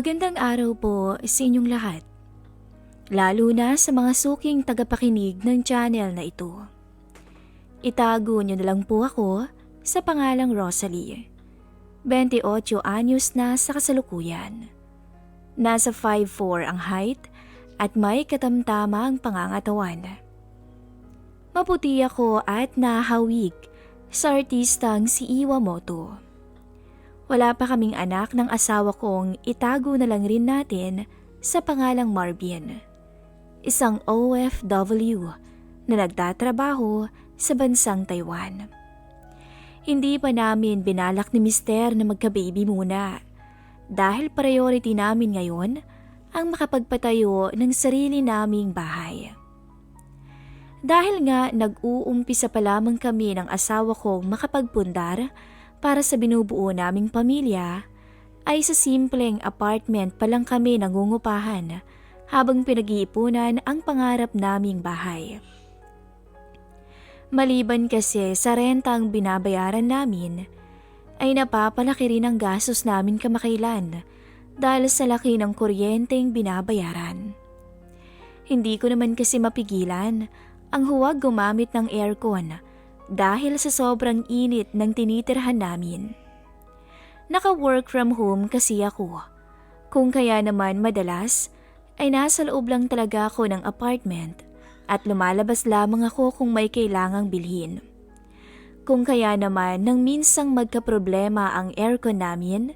Magandang araw po sa inyong lahat, lalo na sa mga suking tagapakinig ng channel na ito. Itago niyo na lang po ako sa pangalang Rosalie. 28 anyos na sa kasalukuyan. Nasa 5'4" ang height at may katamtama ang pangangatawan. Maputi ako at nahawig sa artistang si Iwamoto. Wala pa kaming anak ng asawa kong itago na lang rin natin sa pangalang Marvin. Isang OFW na nagtatrabaho sa bansang Taiwan. Hindi pa namin binalak ni Mister na magka-baby muna dahil priority namin ngayon ang makapagpatayo ng sarili naming bahay. Dahil nga nag-uumpisa pa lamang kami ng asawa kong makapagpundar para sa binubuo naming pamilya, ay sa simpleng apartment pa lang kami nangungupahan habang pinag-iipunan ang pangarap naming bahay. Maliban kasi sa rentang binabayaran namin, ay napapalaki rin ang gastos namin kamakailan dahil sa laki ng kuryenteng binabayaran. Hindi ko naman kasi mapigilan ang huwag gumamit ng aircon dahil sa sobrang init ng tinitirhan namin. Naka-work from home kasi ako, kung kaya naman madalas ay nasa loob lang talaga ako ng apartment at lumalabas lamang ako kung may kailangang bilhin. Kung kaya naman nang minsang magkaproblema ang aircon namin,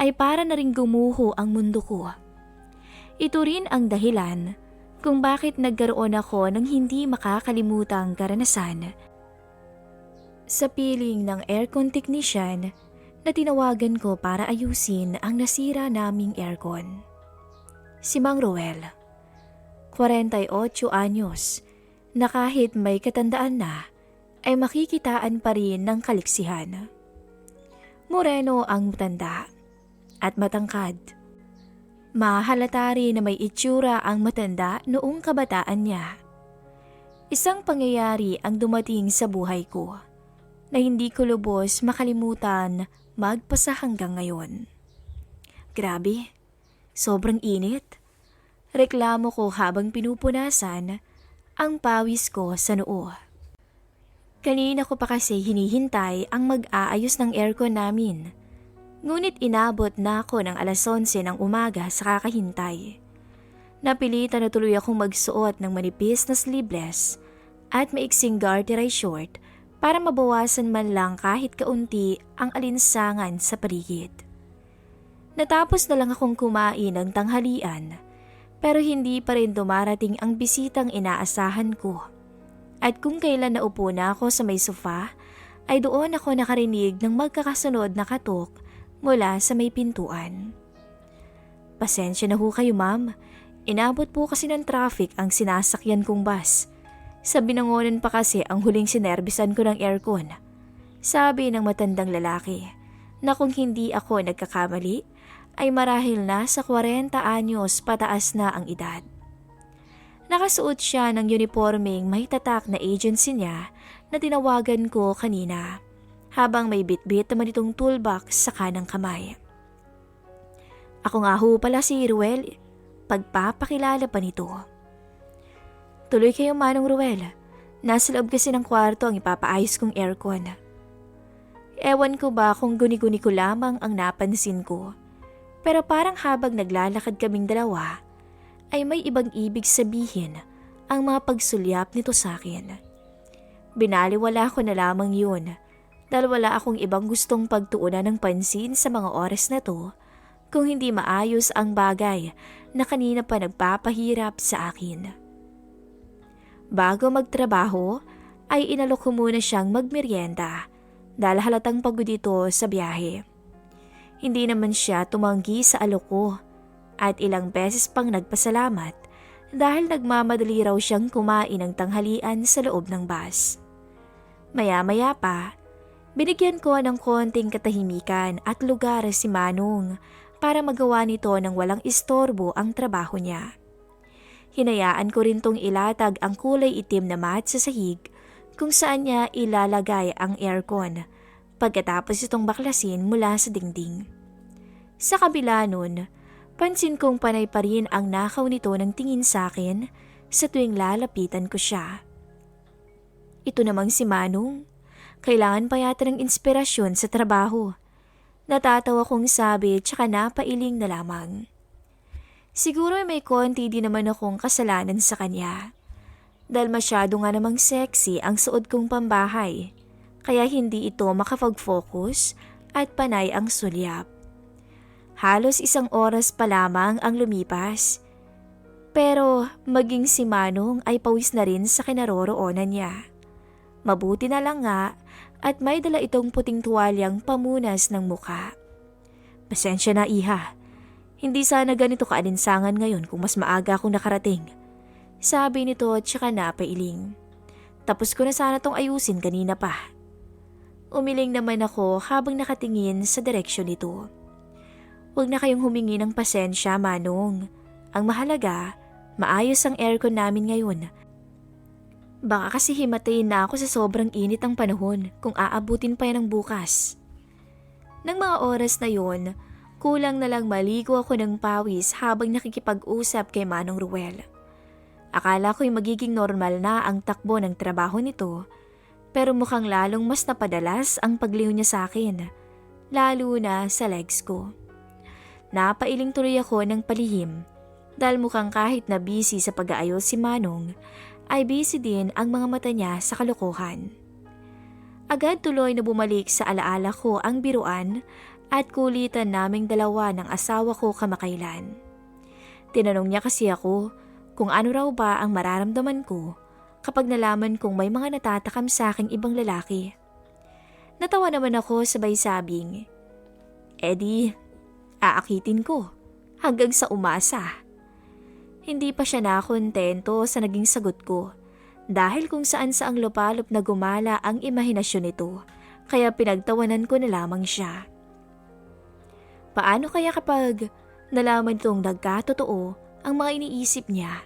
ay para na ring gumuho ang mundo ko. Ito rin ang dahilan kung bakit nagkaroon ako ng hindi makakalimutang karanasan sa piling ng aircon technician na tinawagan ko para ayusin ang nasira naming aircon. Si Mang Roel, 48 anyos, na kahit may katandaan na ay makikitaan pa rin ng kaliksihan. Moreno ang matanda at matangkad. Mahalata rin na may itsura ang matanda noong kabataan niya. Isang pangyayari ang dumating sa buhay ko na hindi ko lubos makalimutan magpasa hanggang ngayon. Grabe, sobrang init. Reklamo ko habang pinupunasan ang pawis ko sa noo. Kanina ko pa kasi hinihintay ang mag-aayos ng aircon namin. Ngunit inabot na ako ng 11:00 ng umaga sa kakahintay. Napilitan na tuloy akong magsuot ng manipis na sleeveless at maiksing garterized short para mabawasan man lang kahit kaunti ang alinsangan sa paligid. Natapos na lang akong kumain ng tanghalian pero hindi pa rin dumarating ang bisitang inaasahan ko. At kung kailan naupo na ako sa may sofa ay doon ako nakarinig ng magkakasunod na katok mula sa may pintuan. Pasensya na ho kayo ma'am, inabot po kasi ng traffic ang sinasakyan kong bus. Sa binangonan pa kasi ang huling sinerbisan ko ng aircon. Sabi ng matandang lalaki na kung hindi ako nagkakamali ay marahil na sa 40 anyos pataas na ang edad. Nakasuot siya ng uniformeng may tatak na agency niya na tinawagan ko kanina habang may bitbit naman itong toolbox sa kanang kamay. Ako nga ho pala si Ruel, pagpapakilala pa nito. Tuloy kayo Manong Ruel. Nasa loob kasi ng kwarto ang ipapaayos kong aircon. Ewan ko ba kung guni-guni ko lamang ang napansin ko. Pero parang habang naglalakad kaming dalawa, ay may ibang ibig sabihin ang mga pagsulyap nito sa akin. Binaliwala ko na lamang yun dahil wala akong ibang gustong pagtuunan ng pansin sa mga oras na to kung hindi maayos ang bagay na kanina pa nagpapahirap sa akin. Bago magtrabaho, ay inalok ko muna siyang magmeryenda dahil halatang pagod ito sa biyahe. Hindi naman siya tumanggi sa alok ko at ilang beses pang nagpasalamat dahil nagmamadali raw siyang kumain ng tanghalian sa loob ng bus. Maya-maya pa, binigyan ko ng konting katahimikan at lugar si Manong para magawa nito ng walang istorbo ang trabaho niya. Hinayaan ko rin tong ilatag ang kulay itim na mat sa sahig kung saan niya ilalagay ang aircon pagkatapos itong baklasin mula sa dingding. Sa kabila nun, Pansin kong panay pa rin ang nakaw nito ng tingin sa akin sa tuwing lalapitan ko siya. Ito namang si Manong. Kailangan pa yata ng inspirasyon sa trabaho. Natatawa kong sabi tsaka napailing na lamang. Siguro may konti din naman akong kasalanan sa kanya. Dahil masyado nga namang sexy ang suot kong pambahay. Kaya hindi ito makapag-focus at panay ang sulyap. Halos 1 oras pa lamang ang lumipas. Pero maging si Manong ay pawis na rin sa kinaroroonan niya. Mabuti na lang nga at may dala itong puting tuwalyang pamunas ng muka. Pasensya na iha. Hindi sana ganito kaalinsangan ngayon kung mas maaga akong nakarating. Sabi nito at saka napailing. Tapos ko na sana tong ayusin kanina pa. Umiling naman ako habang nakatingin sa direksyon nito. Huwag na kayong humingi ng pasensya, Manong. Ang mahalaga, maayos ang aircon namin ngayon. Baka kasi himatayin na ako sa sobrang init ng panahon kung aabutin pa yan ng bukas. Nang mga oras na yon, kulang na lang maligo ako ng pawis habang nakikipag-usap kay Manong Ruel. Akala ko'y magiging normal na ang takbo ng trabaho nito, pero mukhang lalong mas napadalas ang pagliw niya sa akin, lalo na sa legs ko. Napailing tuloy ako ng palihim dahil mukhang kahit na busy sa pag-aayos si Manong, ay busy din ang mga mata niya sa kalokohan. Agad tuloy na bumalik sa alaala ko ang biruan at kulitan naming dalawa ng asawa ko kamakailan. Tinanong niya kasi ako kung ano raw ba ang mararamdaman ko kapag nalaman kong may mga natatakam sa aking ibang lalaki. Natawa naman ako sabay sabing, "Eddie, aakitin ko hanggang sa umasa." Hindi pa siya nakontento sa naging sagot ko dahil kung saan saang lupalop na gumala ang imahinasyon nito, kaya pinagtawanan ko na lamang siya. Paano kaya kapag nalaman itong nagkatotoo ang mga iniisip niya?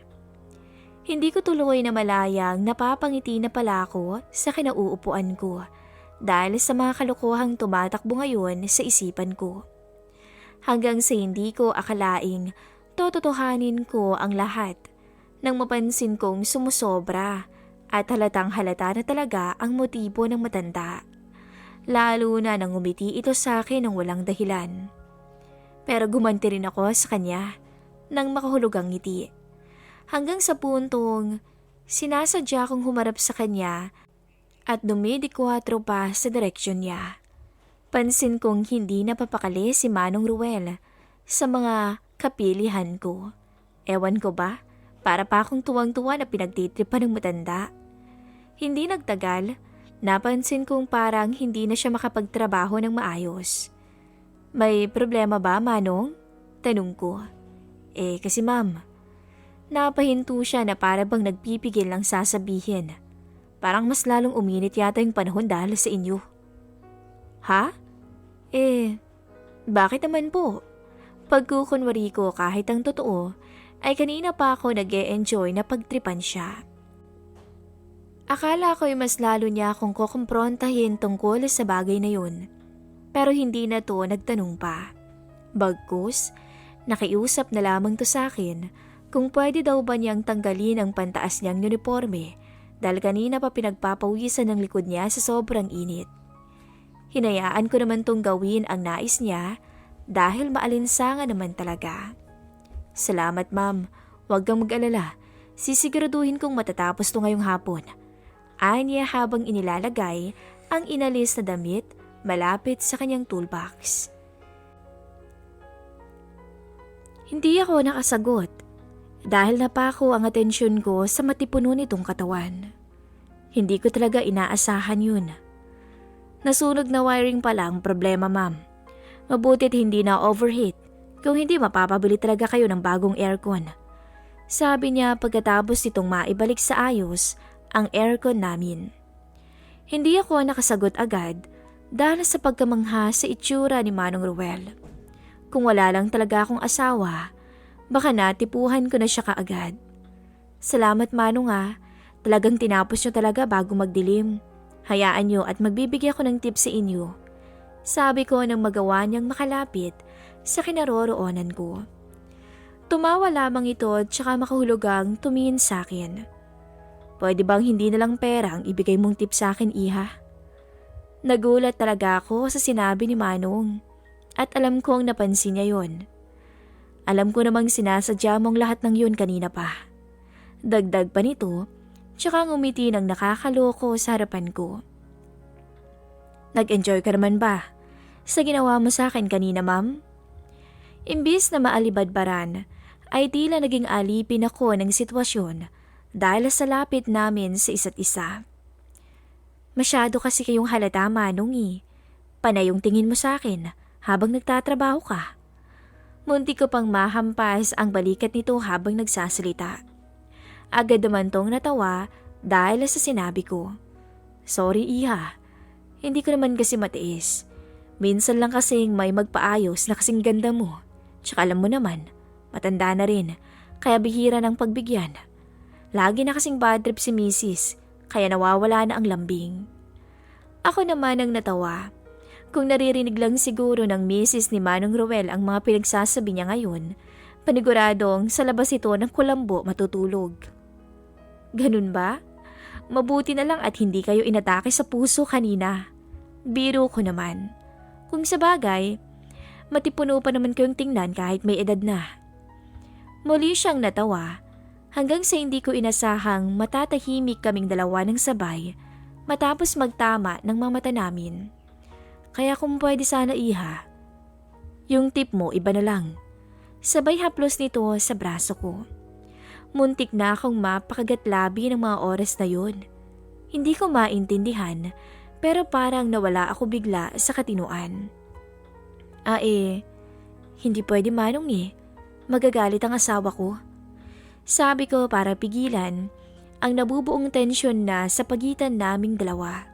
Hindi ko tuloy na malayang napapangiti na pala ako sa kinauupuan ko dahil sa mga kalokohang tumatakbo ngayon sa isipan ko. Hanggang sa hindi ko akalaing tototohanin ko ang lahat nang mapansin kong sumusobra at halatang halata na talaga ang motibo ng matanda. Lalo na nang umiti ito sa akin ng walang dahilan. Pero gumanti rin ako sa kanya nang makahulog ang ngiti. Hanggang sa puntong sinasadya kong humarap sa kanya at dumidikwaatro pa sa direksyon niya. Pansin kong hindi napapakali si Manong Ruel sa mga kapilihan ko. Ewan ko ba, para pa akong tuwang-tuwa na pinagtitripan ng matanda. Hindi nagtagal, napansin kong parang hindi na siya makapagtrabaho ng maayos. "May problema ba, Manong?" tanong ko. Kasi ma'am, napahinto siya na para bang nagpipigil lang sasabihin. Parang mas lalong uminit yata yung panahon dahil sa inyo. Ha? Bakit naman po? Pagkukunwari ko kahit ang totoo, ay kanina pa ako nag-e-enjoy na pagtripan siya. Akala ko'y mas lalo niya akong kukumprontahin tungkol sa bagay na yun. Pero hindi na to nagtanong pa. Bagkus, nakiusap na lamang to sa akin kung pwede daw ba niyang tanggalin ang pantaas niyang uniforme dahil kanina pa pinagpapawisan ng likod niya sa sobrang init. Hinayaan ko naman tong gawin ang nais niya dahil maalinsangan naman talaga. "Salamat ma'am, huwag kang mag-alala. Sisiguraduhin kong matatapos to ngayong hapon." Anya habang inilalagay ang inalis na damit malapit sa kanyang toolbox. Hindi ako nakasagot dahil napako ang atensyon ko sa matipuno nitong katawan. Hindi ko talaga inaasahan yun. Nasunog na wiring pala ang problema, ma'am. Mabutit hindi na overheat. Kung hindi, mapapabili talaga kayo ng bagong aircon. Sabi niya pagkatapos nitong maibalik sa ayos ang aircon namin. Hindi ako nakasagot agad dahil sa pagkamangha sa itsura ni Manong Ruel. Kung wala lang talaga akong asawa, baka natipuhan ko na siya kaagad. "Salamat Manong ah, talagang tinapos niyo talaga bago magdilim. Hayaan niyo at magbibigay ako ng tip sa inyo." Sabi ko nang magawa niyang makalapit sa kinaroroonan ko. Tumawa lamang ito at saka makahulugang tumingin sa akin. Pwede bang hindi na lang pera ang ibigay mong tip sa akin, iha? Nagulat talaga ako sa sinabi ni Manong at alam kong napansin niya yon. Alam ko namang sinasadya mong lahat ng yun kanina pa. Dagdag pa nito, tsaka ngumiti ng nakakaloko sa harapan ko. Nag-enjoy ka naman ba sa ginawa mo sa akin kanina, ma'am? Imbis na maalibadbaran, ay tila naging alipin ako ng sitwasyon dahil sa lapit namin sa isa't isa. Masyado kasi kayong halata, Manong eh. Panay yung tingin mo sa akin habang nagtatrabaho ka. Munti ko pang mahampas ang balikat nito habang nagsasalita. Agad naman tong natawa dahil sa sinabi ko. Sorry, iha. Hindi ko naman kasi matiis. Minsan lang kasing may magpaayos na kasing ganda mo. Tsaka alam mo naman, matanda na rin, kaya bihira ng pagbigyan. Lagi na kasing bad trip si Mrs., kaya nawawala na ang lambing. Ako naman ang natawa. Kung naririnig lang siguro ng Mrs. ni Manong Ruel ang mga pinagsasabi niya ngayon, paniguradong sa labas ito ng kulambo matutulog. Ganun ba? Mabuti na lang at hindi kayo inatake sa puso kanina. Biro ko naman. Kung sa bagay, matipuno pa naman kayong tingnan kahit may edad na. Muli siyang natawa hanggang sa hindi ko inasahang matatahimik kaming dalawa ng sabay matapos magtama ng mga mata namin. Kaya kung pwede sana, iha, yung tip mo iba na lang. Sabay haplos nito sa braso ko. Muntik na akong mapakagatlabi ng mga oras na yun. Hindi ko maintindihan pero parang nawala ako bigla sa katinuan. Hindi pwede, Manong eh. Magagalit ang asawa ko. Sabi ko para pigilan ang nabubuong tensyon na sa pagitan naming dalawa.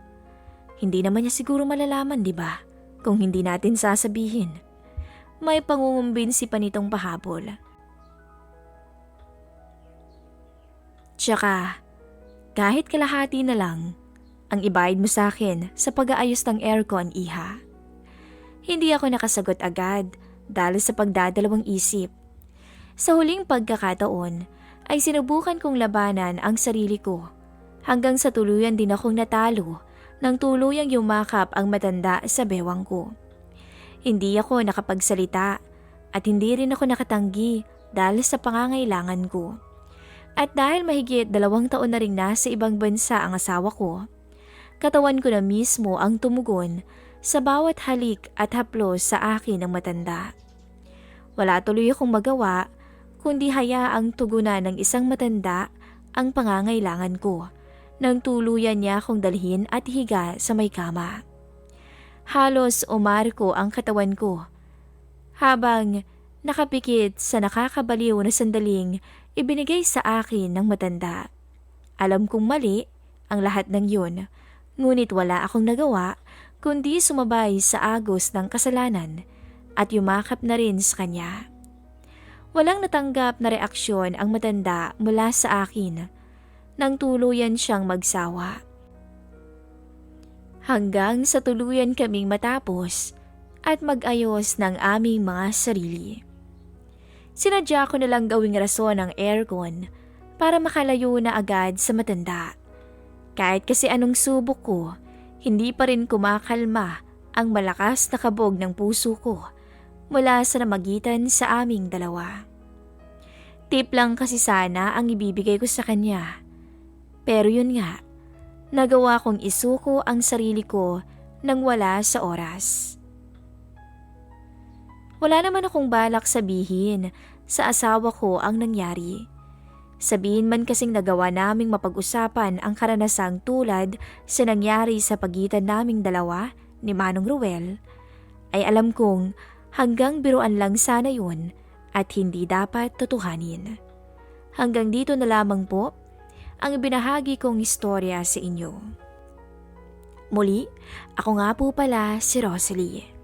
Hindi naman niya siguro malalaman, di ba? Kung hindi natin sasabihin. May pangungumbinsi pa nitong pahabol. Tsaka, kahit kalahati na lang, ang ibayad mo sa akin sa pag-aayos ng aircon, iha. Hindi ako nakasagot agad dahil sa pagdadalawang isip. Sa huling pagkakataon, ay sinubukan kong labanan ang sarili ko hanggang sa tuluyan din akong natalo nang tuluyang yumakap ang matanda sa bewang ko. Hindi ako nakapagsalita at hindi rin ako nakatanggi dahil sa pangangailangan ko. At dahil mahigit 2 taon na rin nasa ibang bansa ang asawa ko, katawan ko na mismo ang tumugon sa bawat halik at haplos sa akin ng matanda. Wala tuloy akong magawa kundi hayaang tugunan ng isang matanda ang pangangailangan ko nang tuluyan niya akong dalhin at higa sa may kama. Halos umarko ang katawan ko habang nakapikit sa nakakabaliw na sandaling ibinigay sa akin ng matanda. Alam kong mali ang lahat ng yun, ngunit wala akong nagawa kundi sumabay sa agos ng kasalanan at yumakap na rin sa kanya. Walang natanggap na reaksyon ang matanda mula sa akin nang tuluyan siyang magsawa. Hanggang sa tuluyan kaming matapos at mag-ayos ng aming mga sarili. Sinadya ko na lang gawing rason ang aircon para makalayo na agad sa matanda. Kahit kasi anong subok ko, hindi pa rin kumakalma ang malakas na kabog ng puso ko mula sa namagitan sa aming dalawa. Tip lang kasi sana ang ibibigay ko sa kanya. Pero yun nga, nagawa kong isuko ang sarili ko nang wala sa oras. Wala naman akong balak sabihin sa asawa ko ang nangyari. Sabihin man kasing nagawa naming mapag-usapan ang karanasang tulad sa nangyari sa pagitan naming dalawa ni Manong Ruel, ay alam kong hanggang biruan lang sana yun at hindi dapat tutuhanin. Hanggang dito na lamang po ang ibinahagi kong istorya sa inyo. Muli, ako nga po pala si Rosalie.